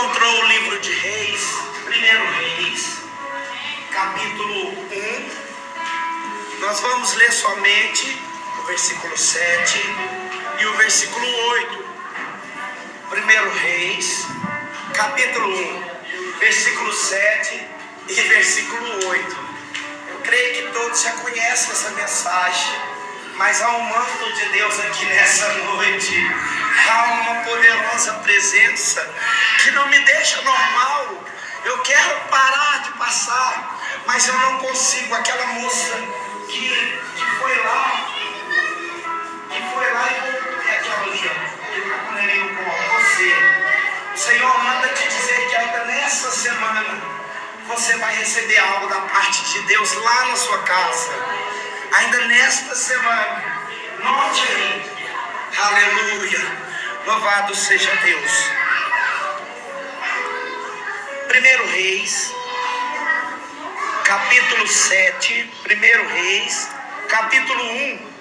encontrou o livro de Reis, 1 Reis, capítulo 1, nós vamos ler somente o versículo 7 e o versículo 8. 1 Reis, capítulo 1, versículo 7 e versículo 8. Eu creio que todos já conhecem essa mensagem, mas há um manto de Deus aqui nessa noite. Há uma poderosa presença que não me deixa normal. Eu quero parar de passar, mas eu não consigo. Aquela moça que foi lá e aquela ali, que está com o neném no colo, você. O Senhor manda te dizer que ainda nessa semana você vai receber algo da parte de Deus lá na sua casa. Ainda nesta semana. Note aí. Aleluia. Louvado seja Deus. 1 Reis, capítulo 7. 1 Reis, capítulo 1.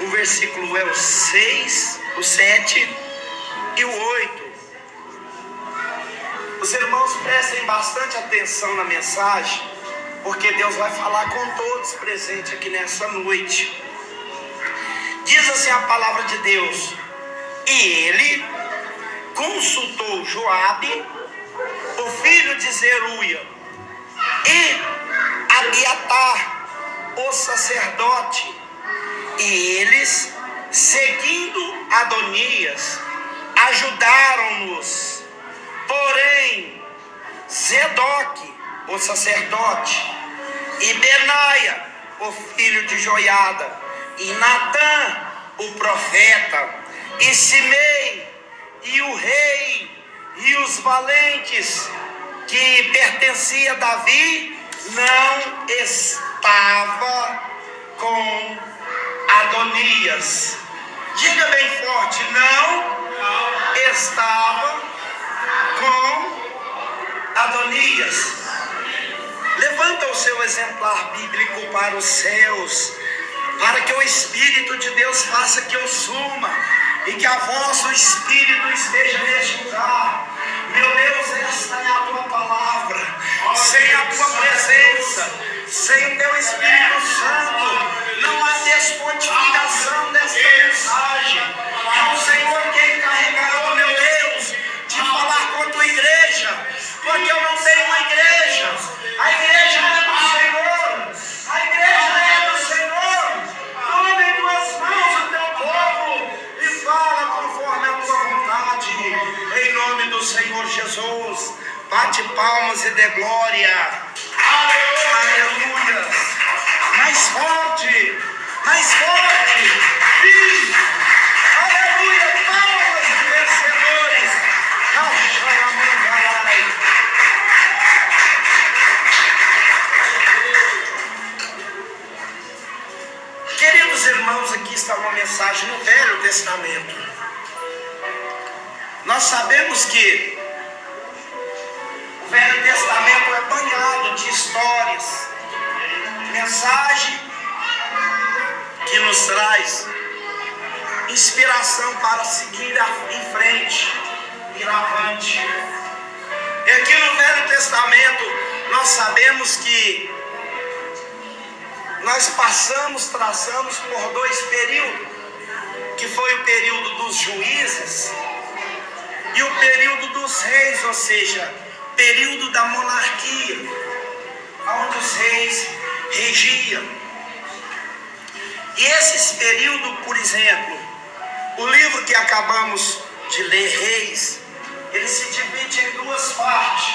O versículo é o 6, o 7 e o 8. Os irmãos prestem bastante atenção na mensagem, porque Deus vai falar com todos presentes aqui nessa noite. Diz assim a palavra de Deus: e ele consultou Joabe, o filho de Zeruia, e Abiatar, o sacerdote, e eles, seguindo Adonias, ajudaram-nos. Porém, Zedoque, o sacerdote, e Benaia, o filho de Joiada, e Natã, o profeta, e Simei, e o rei, e os valentes que pertencia a Davi, não estava com Adonias. Diga bem forte: não estava com Adonias. Levanta o seu exemplar bíblico para os céus, para que o Espírito de Deus faça que eu suma e que a voz do Espírito esteja neste lugar. Meu Deus, esta é a tua palavra. Sem a tua presença, sem o teu Espírito Santo, não há despontificação desta mensagem. É o Senhor quem encarregado, meu Deus, de falar com a tua igreja, porque eu não tenho uma igreja. A igreja é do Senhor. A igreja é do Senhor. Toma em tuas mãos o teu povo e fala conforme a tua vontade. Em nome do Senhor Jesus. Bate palmas e dê glória. Aleluia. Mais forte. Mais forte. Sim. Aleluia. Palmas de vencedores. Queridos irmãos, aqui está uma mensagem no Velho Testamento. Nós sabemos que o Velho Testamento é banhado de histórias, mensagem que nos traz inspiração para seguir em frente, ir avante. E aqui no Velho Testamento nós sabemos que nós traçamos por dois períodos, que foi o período dos juízes e o período dos reis, ou seja, período da monarquia, onde os reis regiam. E esses períodos, por exemplo, o livro que acabamos de ler, Reis, ele se divide em duas partes.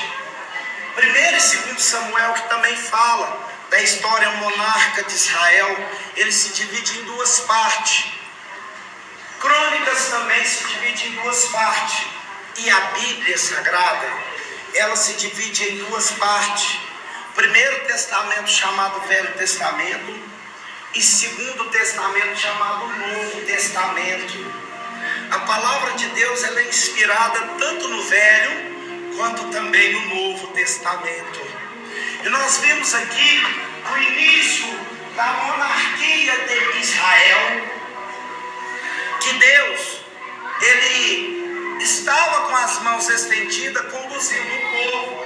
1 e 2 Samuel, que também fala da história monarca de Israel, ele se divide em duas partes. Crônicas também se divide em duas partes. E a Bíblia Sagrada, ela se divide em duas partes. Primeiro Testamento, chamado Velho Testamento, e Segundo Testamento, chamado Novo Testamento. A palavra de Deus, ela é inspirada tanto no Velho quanto também no Novo Testamento. E nós vimos aqui o início da monarquia de Israel, que Deus, ele estava com as mãos estendidas conduzindo o povo.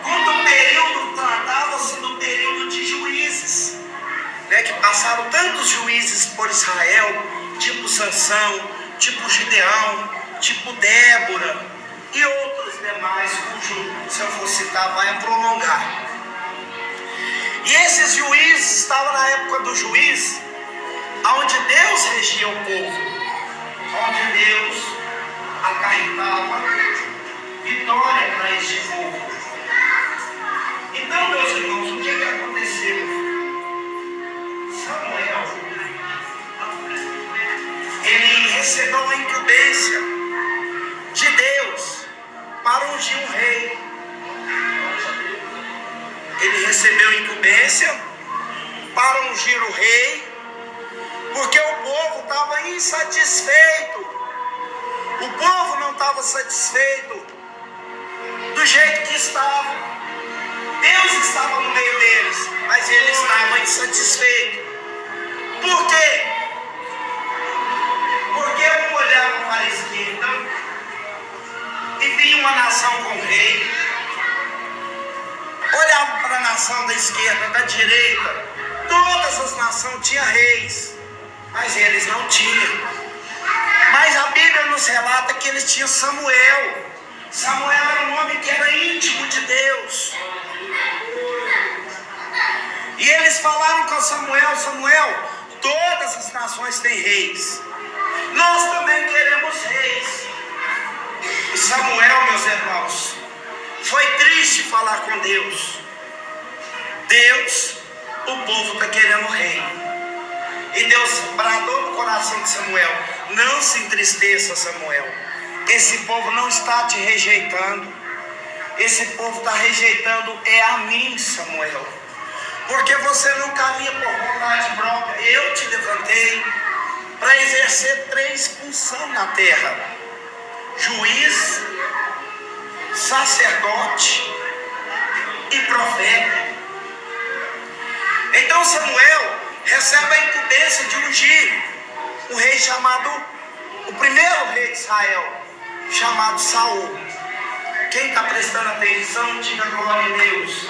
Quando o período tratava-se do período de juízes, né, que passaram tantos juízes por Israel, tipo Sansão, tipo Gideão, tipo Débora e outros demais, cujo, se eu for citar, vai prolongar. E esses juízes estavam na época do juiz, onde Deus regia o povo, onde Deus acarretava vitória para este povo. Então, meus irmãos, o que aconteceu? Samuel, ele recebeu uma incumbência de Deus para ungir um rei. Ele recebeu incumbência para ungir o rei, porque o povo estava insatisfeito. O povo não estava satisfeito do jeito que estava. Deus estava no meio deles, mas eles estavam insatisfeitos. Por quê? Porque um olhava para a esquerda e via uma nação com rei, olhava para a nação da esquerda, da direita, todas as nações tinham reis, mas eles não tinham. Mas a Bíblia nos relata que eles tinham Samuel. Samuel era um homem que era íntimo de Deus. E eles falaram com Samuel: Samuel, todas as nações têm reis, nós também queremos reis. E Samuel, meus irmãos, foi triste falar com Deus. Deus, o povo está querendo rei. E Deus bradou no coração de Samuel: não se entristeça, Samuel. Esse povo não está te rejeitando. Esse povo está rejeitando a mim, Samuel. Porque você não caminha por vontade própria. Eu te levantei para exercer 3 funções na terra: juiz, sacerdote e profeta. Então Samuel recebe a incumbência de ungir um rei chamado, o primeiro rei de Israel, chamado Saul. Quem está prestando atenção, diga glória a Deus.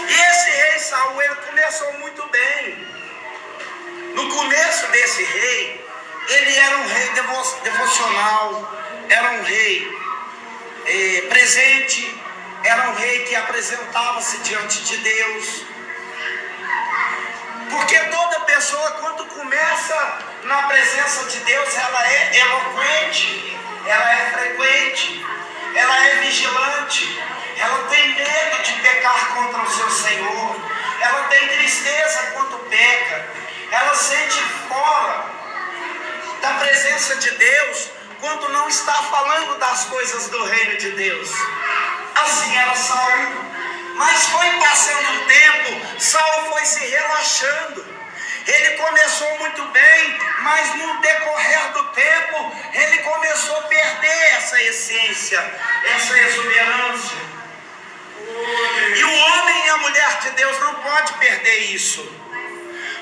E esse rei Saul, ele começou muito bem. No começo desse rei, ele era um rei devocional, era um rei presente, era um rei que apresentava-se diante de Deus. Porque toda pessoa, quando começa na presença de Deus, ela é eloquente, ela é frequente, ela é vigilante, ela tem medo de pecar contra o seu Senhor, ela tem tristeza quando peca, ela sente fora da presença de Deus quando não está falando das coisas do reino de Deus. Assim era Saul. Mas foi passando um tempo, Saul foi se relaxando. Ele começou muito bem, mas no decorrer do tempo, ele começou a perder essa essência, essa exuberância. E o homem e a mulher de Deus não pode perder isso.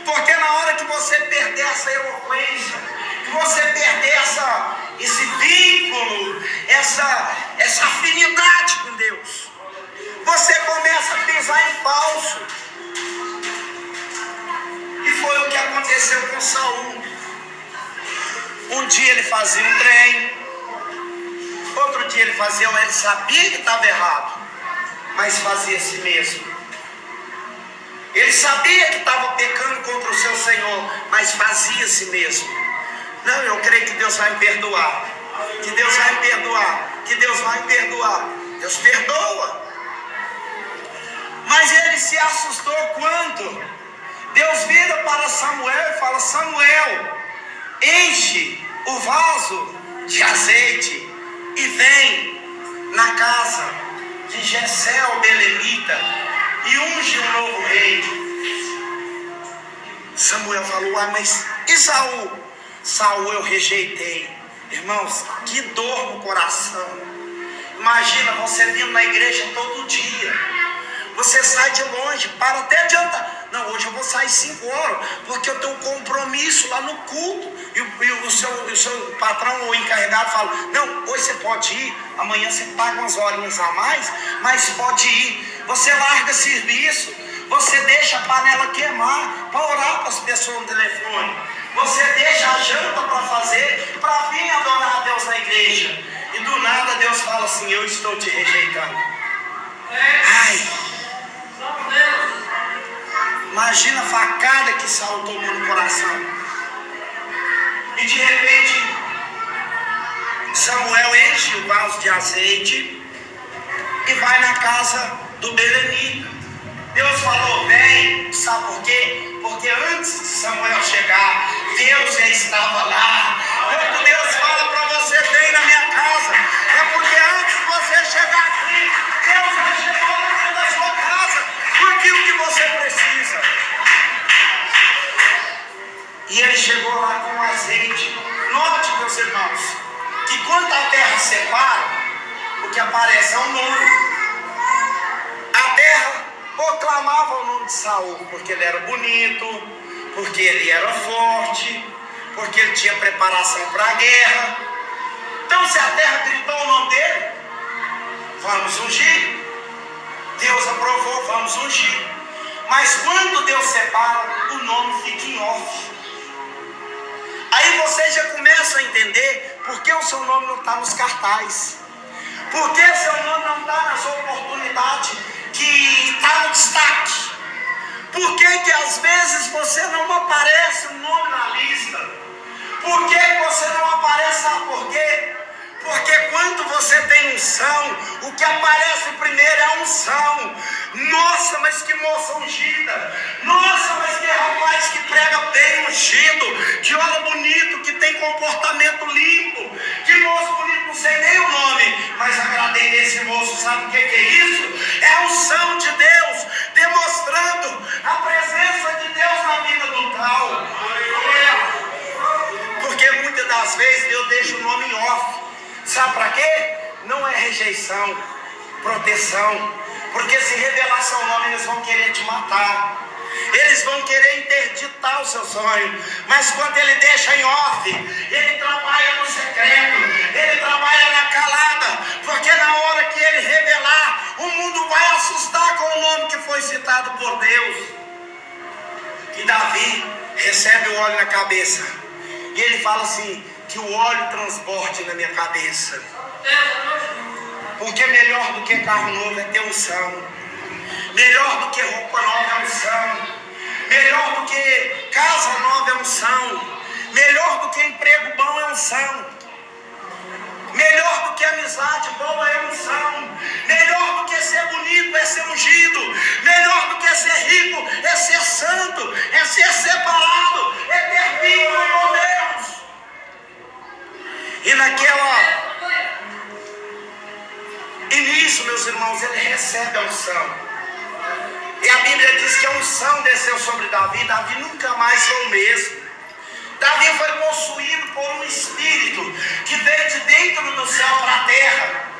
Porque na hora que você perder essa eloquência, que você perder esse vínculo, essa afinidade com Deus, você começa a pisar em falso. E foi o que aconteceu com Saul. Um dia ele fazia um trem, outro dia ele sabia que estava errado, mas fazia a si mesmo. Ele sabia que estava pecando contra o seu Senhor, mas fazia a si mesmo. Não, eu creio que Deus vai me perdoar, que Deus vai me perdoar, que Deus vai me perdoar. Deus perdoa. Mas ele se assustou quando Deus vira para Samuel e fala: Samuel, enche o vaso de azeite e vem na casa de Jessé o belemita e unge um novo rei. Samuel falou: mas e Saul? Saul eu rejeitei. Irmãos, que dor no coração. Imagina você vindo na igreja todo dia. Você sai de longe, para até adiantar. Não, hoje eu vou sair 5 horas, porque eu tenho um compromisso lá no culto. E o seu patrão ou encarregado fala, não, hoje você pode ir, amanhã você paga umas horinhas a mais, mas pode ir. Você larga serviço, você deixa a panela queimar para orar para as pessoas no telefone. Você deixa a janta para fazer, para vir adorar a Deus na igreja. E do nada Deus fala assim, eu estou te rejeitando. Ai, imagina a facada que Saul tomou no coração. E de repente Samuel enche o vaso de azeite e vai na casa do belemita. Deus falou, vem, sabe por quê? Porque antes de Samuel chegar, Deus já estava lá. Quando Deus fala para você, vem na minha casa, é porque antes de você chegar aqui, Deus já chegou lá dentro da sua casa, com aquilo que você precisa. E ele chegou lá com azeite. Note, meus irmãos, que quando a terra separa, o que aparece é um nome. A terra proclamava o nome de Saul, porque ele era bonito, porque ele era forte, porque ele tinha preparação para a guerra. Então, se a terra gritou o nome dele, vamos ungir. Deus aprovou, vamos ungir. Mas quando Deus separa, o nome fica em off. Aí você já começa a entender por que o seu nome não está nos cartazes, por que seu nome não está nas oportunidades que está no destaque, por que às vezes você não aparece o nome na lista, por que você não aparece, sabe por quê? Porque quando você tem unção, o que aparece primeiro é a unção. Nossa, mas que moça ungida. Nossa, mas que rapaz que prega bem ungido, que ora bonito, que tem comportamento limpo. Que moço bonito, não sei nem o nome, mas agradei desse moço. Sabe o que é isso? É a unção de Deus, demonstrando a presença de Deus na vida do tal. Porque muitas das vezes Deus deixa o nome em off. Sabe para quê? Não é rejeição, proteção. Porque se revelar seu nome, eles vão querer te matar. Eles vão querer interditar o seu sonho. Mas quando ele deixa em off, ele trabalha no secreto, ele trabalha na calada. Porque na hora que ele revelar, o mundo vai assustar com o nome que foi citado por Deus. E Davi recebe o óleo na cabeça. E ele fala assim, que o óleo transborde na minha cabeça. Porque melhor do que carro novo é ter unção. Melhor do que roupa nova é unção. Melhor do que casa nova é unção. Melhor do que emprego bom é unção. Melhor do que amizade boa é unção. Melhor do que ser bonito é ser ungido. Melhor do que ser rico é ser santo, é ser separado, é ter vínculo com Deus. E e nisso, meus irmãos, ele recebe a unção. E a Bíblia diz que a unção desceu sobre Davi. Davi nunca mais foi o mesmo. Davi foi possuído por um espírito que veio de dentro do céu para a terra.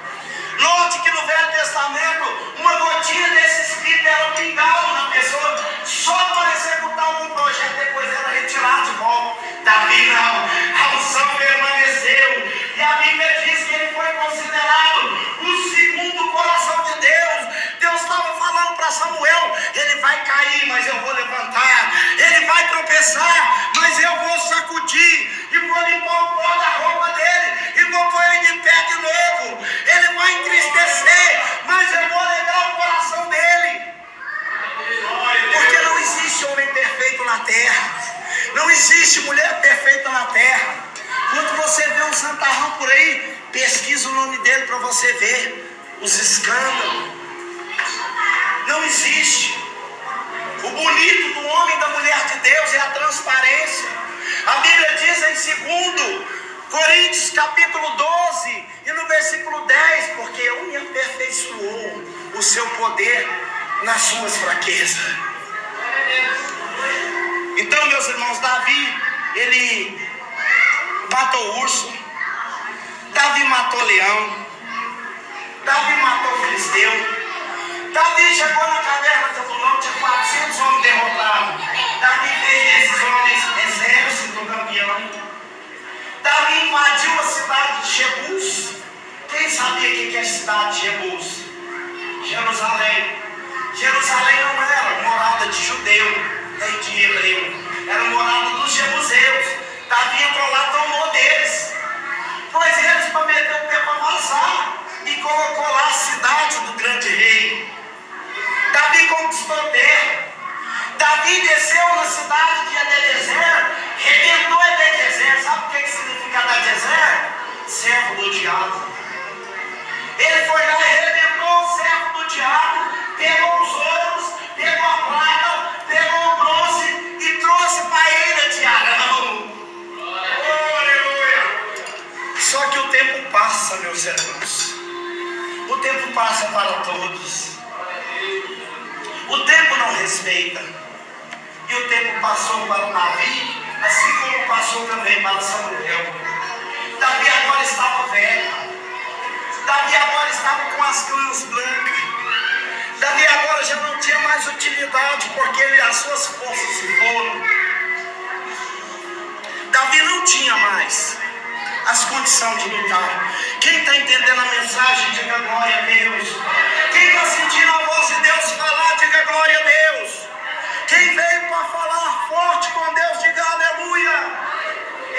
Note que no Velho Testamento, uma gotinha desse espírito era pingado na pessoa, só para executar algum projeto, depois era retirado de volta. Davi não, a unção permaneceu. E a Bíblia diz que ele foi considerado o segundo coração de Deus. Deus estava falando para Samuel, ele vai cair, mas eu vou levantar. Ele vai tropeçar, mas eu vou sacudir e vou limpar o pó da roupa dele e vou pôr ele de pé de novo. Ele vai entristecer, mas eu vou alegrar o coração dele. Porque não existe homem perfeito na terra. Não existe mulher perfeita na terra. Quando você vê um santarrão por aí, pesquisa o nome dele para você ver os escândalos. Não existe. O bonito do homem e da mulher de Deus é a transparência. A Bíblia diz em 2 Coríntios capítulo 12 e no versículo 10, porque eu me aperfeiçoou o seu poder nas suas fraquezas. Então, meus irmãos, Davi, ele matou urso, Davi matou leão, Davi matou filisteu, Davi chegou na caverna de Adulão, tinha 400 homens derrotados. Davi fez desses homens exército campeão. Davi invadiu a cidade de Jebus. Quem sabia o que é a cidade de Jebus? Jerusalém. Jerusalém não era morada de judeu, nem de hebreu. Era morada dos jebuseus. Davi entrou lá, tomou deles. Pois eles prometeram o tempo a vazar e colocou lá a cidade do grande rei. Davi conquistou terra. Davi desceu na cidade de Adedezer, rebentou Adedezer. Sabe o que significa Adedezer? Servo do diabo. Ele foi lá e rebentou o servo do diabo, pegou os ouros, pegou a prata, pegou o bronze e trouxe para a ilha de Arão. Aleluia! Só que o tempo passa, meus irmãos. O tempo passa para todos. O tempo não respeita. E o tempo passou para Davi, assim como passou também para Samuel. Davi agora estava velho. Davi agora estava com as cãs brancas. Davi agora já não tinha mais utilidade, porque as suas forças se foram. Davi não tinha mais as condições de lutar. Quem está entendendo a mensagem, diga glória a Deus. Quem está sentindo a voz de Deus falar, diga glória a Deus. Quem veio para falar forte com Deus, diga aleluia.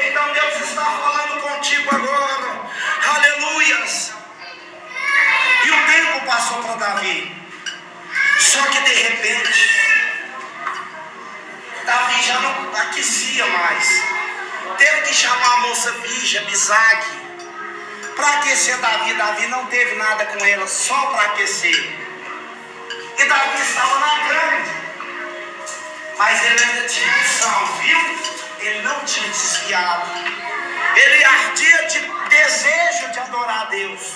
Então Deus está falando contigo agora. Aleluias. E o tempo passou para Davi. Só que de repente, Davi já não aquecia mais. Teve que chamar a moça virgem, Abisag, para aquecer Davi. Davi não teve nada com ela, só para aquecer. E Davi estava na grande. Mas ele ainda tinha unção, viu? Ele não tinha desviado. Ele ardia de desejo de adorar a Deus.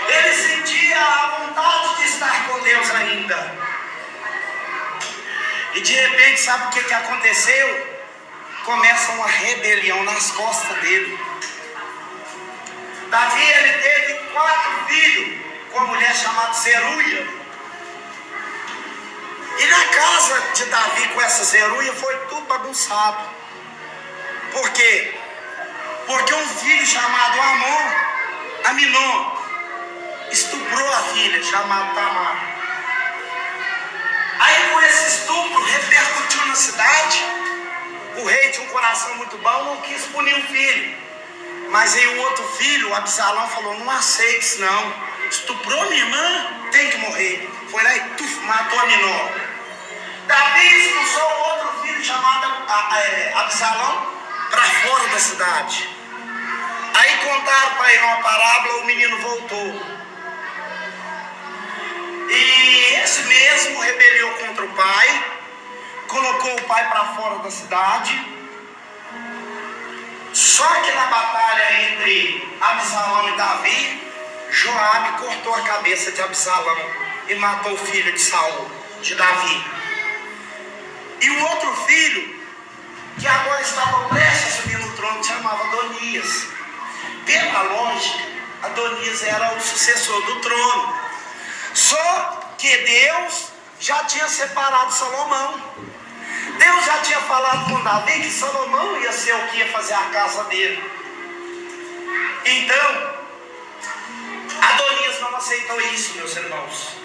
Ele sentia a vontade de estar com Deus ainda. E de repente, sabe o que aconteceu? Começa uma rebelião nas costas dele. Davi, ele teve 4 filhos com uma mulher chamada Zeruia. E na casa de Davi com essa Zeruia foi tudo bagunçado. Por quê? Porque um filho chamado Aminon, estuprou a filha chamada Tamar. Aí com esse estupro repercutiu na cidade. O rei tinha um coração muito bom, não quis punir o filho. Mas aí o outro filho, o Absalão, falou: não aceite isso não. Estuprou minha irmã, tem que morrer. Foi lá e matou Aminon. Davi expulsou o outro filho chamado Absalão para fora da cidade. Aí contaram para ele uma parábola, o menino voltou. E esse mesmo rebeliou contra o pai, colocou o pai para fora da cidade. Só que na batalha entre Absalão e Davi, Joabe cortou a cabeça de Absalão e matou o filho de Saul, de Davi. E o outro filho, que agora estava prestes a subir no trono, chamava Adonias. Pela lógica, Adonias era o sucessor do trono. Só que Deus já tinha separado Salomão. Deus já tinha falado com Davi que Salomão ia ser o que ia fazer a casa dele. Então, Adonias não aceitou isso, meus irmãos.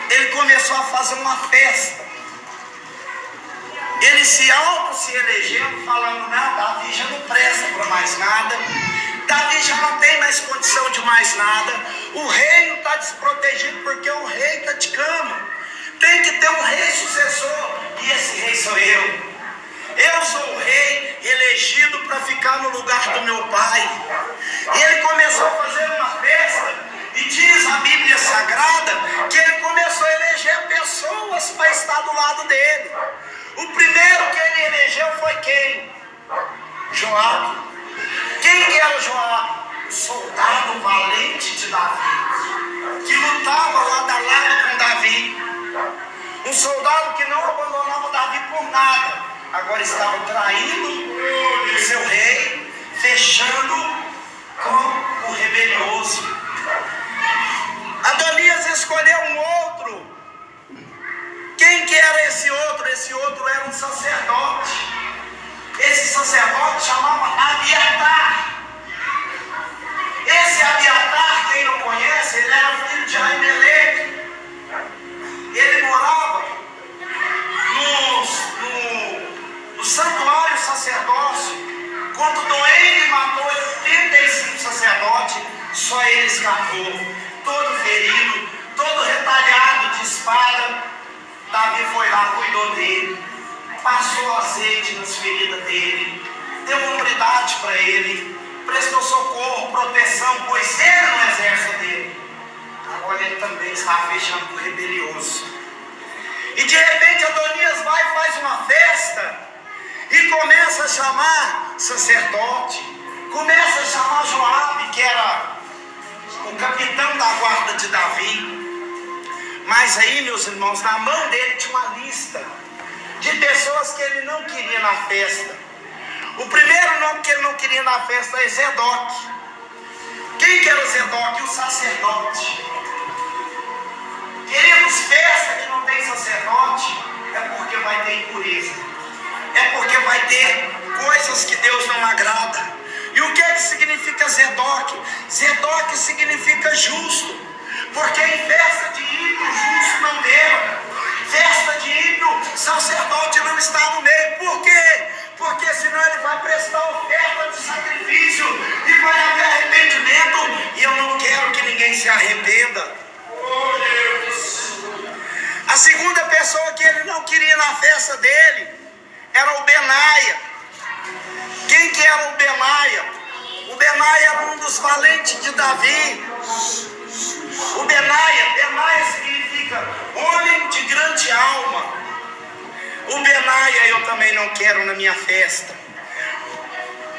Ele começou a fazer uma festa. Ele se elegendo, falando: não, Davi já não presta para mais nada. Davi já não tem mais condição de mais nada. O reino está desprotegido porque o rei está de cama. Tem que ter um rei sucessor. E esse rei sou eu. Eu sou o rei elegido para ficar no lugar do meu pai. E ele começou a fazer uma festa. E diz a Bíblia Sagrada que ele começou a eleger pessoas para estar do lado dele. O primeiro que ele elegeu foi quem? Joabe. Quem que era Joabe? O soldado valente de Davi, que lutava lado a lado com Davi. Um soldado que não abandonava Davi por nada. Agora estava traindo o seu rei, fechando com o rebelioso. Adonias escolheu um outro Só ele escapou, todo ferido, todo retalhado de espada. Davi foi lá, cuidou dele, passou azeite nas feridas dele, deu hombridade para ele, prestou socorro, proteção, pois ele no exército dele. Agora ele também está fechando com o rebelioso. E de repente Adonias vai e faz uma festa e começa a chamar sacerdote, começa a chamar Joabe, que era o capitão da guarda de Davi. Mas aí, meus irmãos, na mão dele tinha uma lista de pessoas que ele não queria na festa. O primeiro nome que ele não queria na festa é Zedoque. Quem que era o Zedoque? O sacerdote. Queridos, festa que não tem sacerdote é porque vai ter impureza, é porque vai ter coisas que Deus não agrada. E o que é que significa Zedoque? Zedoque significa justo, porque em festa de ímpio, justo não deva. Festa de ímpio, sacerdote não está no meio. Por quê? Porque senão ele vai prestar oferta de sacrifício e vai haver arrependimento, e eu não quero que ninguém se arrependa. Oh, Deus! A segunda pessoa que ele não queria na festa dele era o Benaia. Quem que era o Benaia? O Benaia era um dos valentes de Davi. O Benaia significa homem de grande alma. O Benaia eu também não quero na minha festa.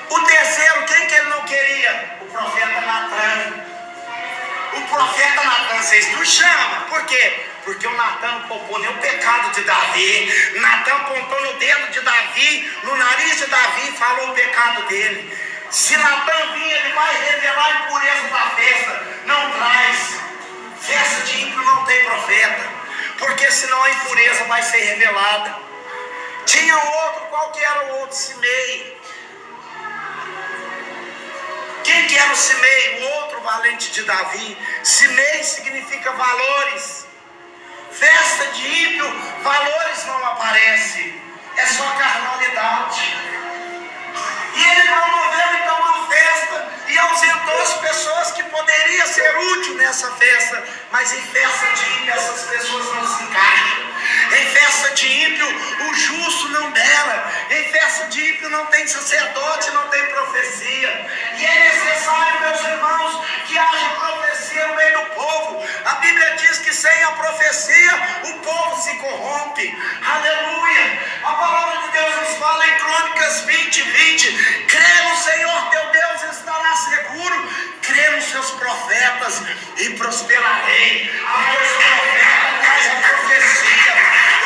O terceiro, quem que ele não queria? O profeta Natan. O profeta Natan, vocês não chamam. Por quê? Porque o Natan não poupou nem o pecado de Davi. Natan apontou no dedo de Davi, no nariz de Davi, e falou o pecado dele. Se Natan vir, ele vai revelar a impureza da festa. Não traz. Festa de ímpio não tem profeta, porque senão a impureza vai ser revelada. Tinha outro, qual que era o outro? Simei. Quem que era o Simei? O outro valente de Davi. Simei significa valores. Festa de ímpio, valores não aparecem, é só carnalidade. E ele promoveu então uma festa e ausentou as pessoas que poderiam ser úteis nessa festa. Mas em festa de ímpio essas pessoas não se encaixam. Em festa de ímpio o justo não dela. Em festa de ímpio não tem sacerdote, não tem profecia. E é necessário, meus irmãos, que haja profecia no meio do povo. A Bíblia diz que sem a profecia o povo se corrompe. Aleluia! A palavra de Deus nos fala em Crônicas 20:20. Crê no Senhor teu Deus, estará seguro. Crê nos seus profetas e prosperarei. Porque os profetas trazem a profecia.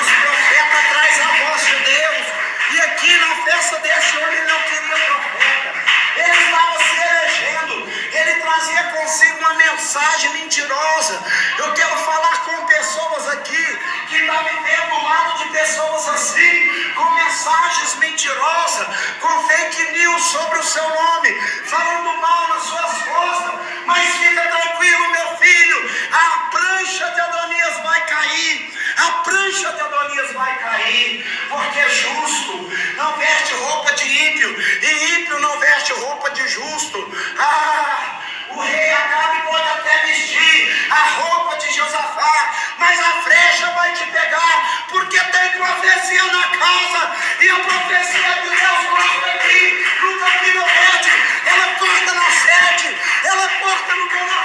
Os profetas trazem a voz de Deus. E aqui na festa desse homem ele não queria profeta. Ele estava se elegendo. Ele trazia consigo uma mensagem mentirosa. Eu quero falar com pessoas aqui que estão vivendo ao lado de pessoas assim, com mensagens mentirosas, com fake news sobre o seu nome, falando mal nas suas costas. Mas fica tranquilo, meu filho, a prancha de Adonias vai cair. A prancha de Adonias vai cair, porque justo não veste roupa de ímpio, e ímpio não veste roupa de justo. O rei Acabe pode até vestir a roupa de Josafá, mas a flecha vai te pegar, porque tem profecia na casa, e a profecia de Deus corta aqui no Campina Verde, ela corta na sede, ela corta no Dona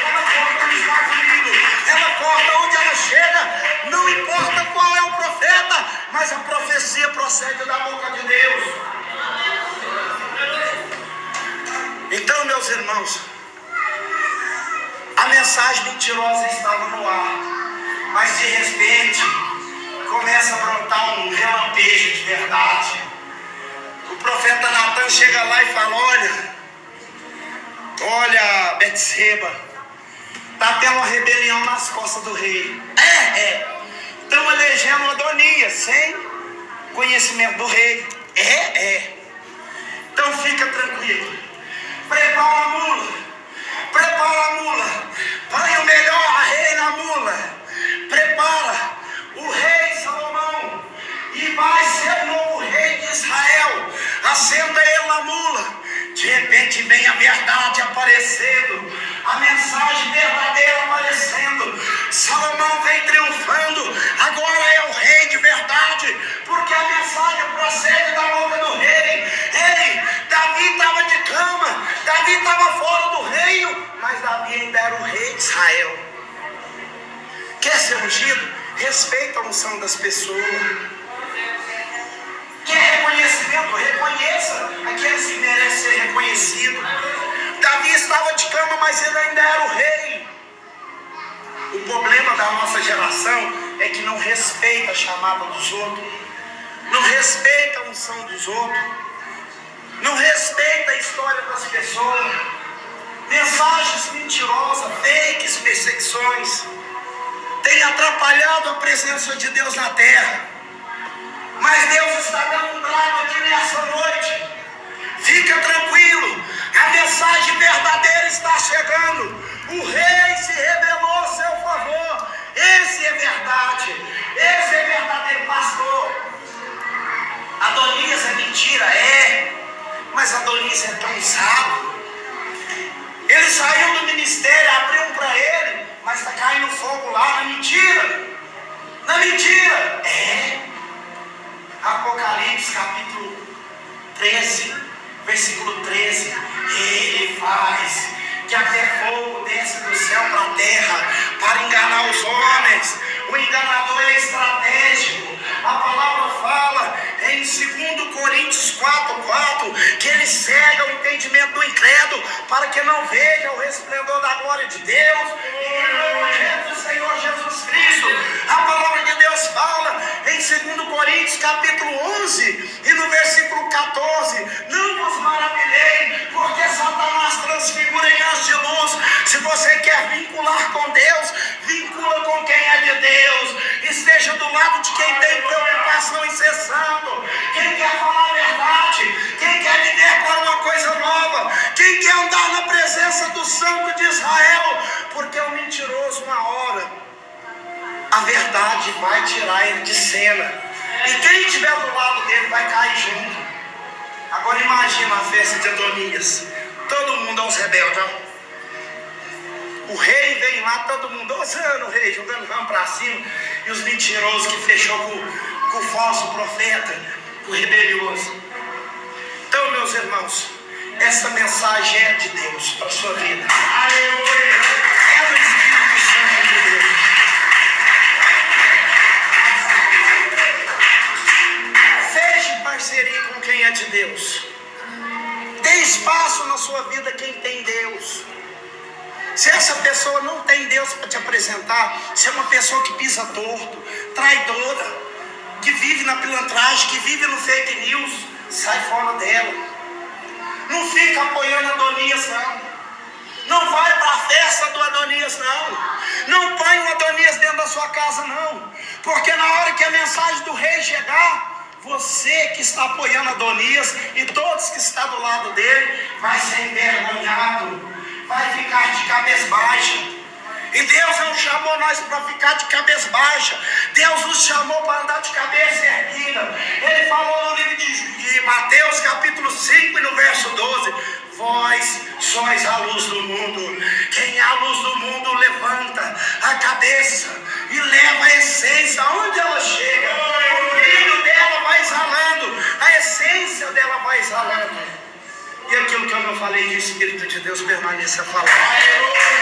ela corta no Estados Unidos, ela corta onde ela chega. Não importa qual é o profeta, mas a profecia procede da boca de Deus. Então, meus irmãos, a mensagem mentirosa estava no ar, mas de repente começa a brotar um relampejo de verdade. O profeta Natan chega lá e fala: olha, Betseba, está tendo uma rebelião nas costas do rei. Estão elegendo Adonias sem conhecimento do rei. Então fica tranquilo. Prepara a mula. Põe o melhor rei na mula. Prepara o rei Salomão. E vai ser o novo rei de Israel. Assenta ele na mula. De repente repente vem a verdade aparecendo, a mensagem verdadeira aparecendo. Salomão vem triunfando, agora é o rei de verdade, porque a mensagem procede da boca do rei. Ei, Davi estava de cama, Davi estava fora do reino, mas Davi ainda era o rei de Israel. Quer ser ungido? Respeita a unção das pessoas. Quer reconhecimento? Reconheça aqueles que merecem ser reconhecidos. Davi estava de cama, mas ele ainda era o rei. O problema da nossa geração é que não respeita a chamada dos outros, não respeita a unção dos outros, não respeita a história das pessoas. Mensagens mentirosas, fakes, perseguições tem atrapalhado a presença de Deus na terra. Mas Deus está dando um brado aqui nessa noite. Fica tranquilo, a mensagem verdadeira está chegando. O rei se revelou a seu favor. Esse é verdade, esse é verdadeiro pastor. Adonias é mentira, é, mas Adonias é tão sábio. Ele saiu do ministério, abriu para ele, mas está caindo fogo lá na mentira. Na mentira, é. Apocalipse capítulo 13, versículo 13. Ele faz que até fogo desce do céu para a terra para enganar os homens. O enganador é estratégico. A palavra fala em 2 Coríntios 4:4 que ele cega o entendimento do incrédulo para que não veja o resplendor da glória de Deus e o evangelho do Senhor Jesus Cristo. A palavra de Deus fala em 2 Coríntios capítulo 11 e no versículo 14: não vos maravilhei, porque Satanás transfigura em anjos de luz. Se você quer vincular com Deus, vincula com quem é de Deus. Esteja do lado de quem tem preocupação incessante, quem quer falar a verdade, quem quer viver para uma coisa nova, quem quer andar na presença do Santo de Israel, porque o mentiroso, uma hora, a verdade vai tirar ele de cena, e quem estiver do lado dele vai cair junto. Agora imagina a festa de Adonias, todo mundo aos rebeldes, ó. O rei vem lá, todo mundo osando o rei, jogando ramo para cima, e os mentirosos que fechou com o falso profeta, com o rebelioso. Então, meus irmãos, essa mensagem é de Deus para a sua vida. Aleluia! É do Espírito Santo de Deus. Feche parceria com quem é de Deus. Dê espaço na sua vida quem tem Deus. Se essa pessoa não tem Deus para te apresentar, se é uma pessoa que pisa torto, traidora, que vive na pilantragem, que vive no fake news, sai fora dela. Não fica apoiando Adonias, não. Não vai para a festa do Adonias, não. Não põe o Adonias dentro da sua casa, não. Porque na hora que a mensagem do rei chegar, você que está apoiando Adonias e todos que estão do lado dele, vai ser envergonhado, vai ficar de cabeça baixa. E Deus não chamou nós para ficar de cabeça baixa. Deus nos chamou para andar de cabeça erguida. Ele falou no livro de Mateus capítulo 5 e no verso 12: vós sois a luz do mundo. Quem é a luz do mundo levanta a cabeça e leva a essência aonde ela chega. O brilho dela vai exalando, a essência dela vai exalando. E aquilo que eu não falei de Espírito de Deus permaneça a falar.